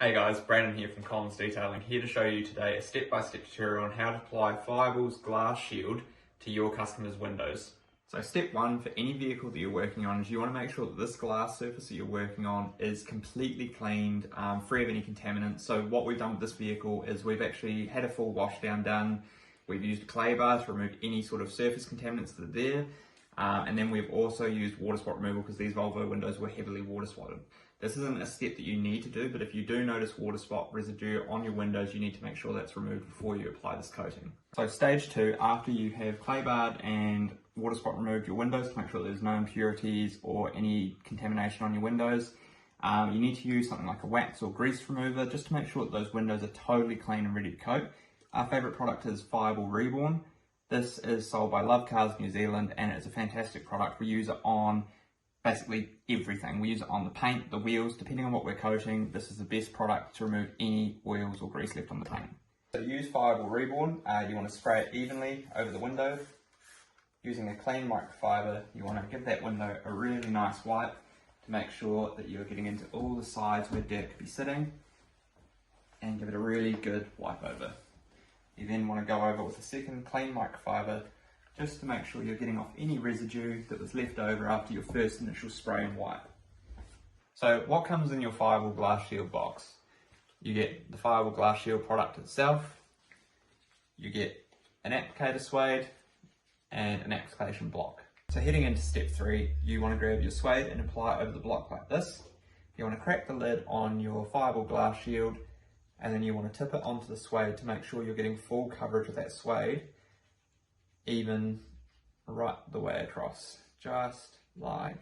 Hey guys, Branden here from Collins Detailing, here to show you today a step-by-step tutorial on how to apply Fireball's glass shield to your customer's windows. So step one for any vehicle that you're working on is you want to make sure that this glass surface that you're working on is completely cleaned, free of any contaminants. So what we've done with this vehicle is we've actually had a full wash down done. We've used a clay bar to remove any sort of surface contaminants that are there. And then we've also used water spot removal because these Volvo windows were heavily water spotted. This isn't a step that you need to do, but if you do notice water spot residue on your windows, you need to make sure that's removed before you apply this coating. So stage two, after you have clay barred and water spot removed your windows to make sure there's no impurities or any contamination on your windows, you need to use something like a wax or grease remover just to make sure that those windows are totally clean and ready to coat. Our favourite product is Fireball Reborn. This is sold by Lovecars New Zealand and it's a fantastic product. We use it on basically everything. We use it on the paint, the wheels, depending on what we're coating. This is the best product to remove any oils or grease left on the paint. So to use Fireball Reborn, you want to spray it evenly over the window. Using a clean microfiber, you want to give that window a really nice wipe to make sure that you're getting into all the sides where dirt could be sitting, and give it a really good wipe over. You then want to go over with a second clean microfiber just to make sure you're getting off any residue that was left over after your first initial spray and wipe. So what comes in your Fireball Glass Shield box? You get the Fireball Glass Shield product itself, you get an applicator suede and an application block. So heading into step three, you want to grab your suede and apply it over the block like this. You want to crack the lid on your Fireball Glass Shield and then you want to tip it onto the suede to make sure you're getting full coverage of that suede, even right the way across, just like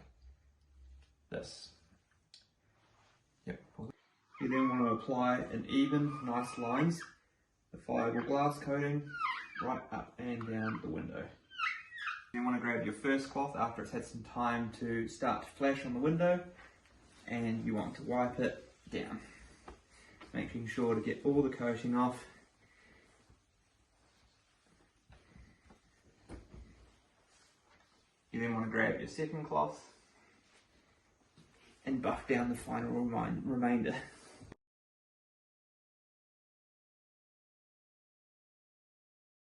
this. Yep. You then want to apply an even, nice lines, the Fireball glass coating, right up and down the window. You want to grab your first cloth after it's had some time to start to flash on the window, and you want to wipe it down, making sure to get all the coating off. You then want to grab your second cloth and buff down the final remainder.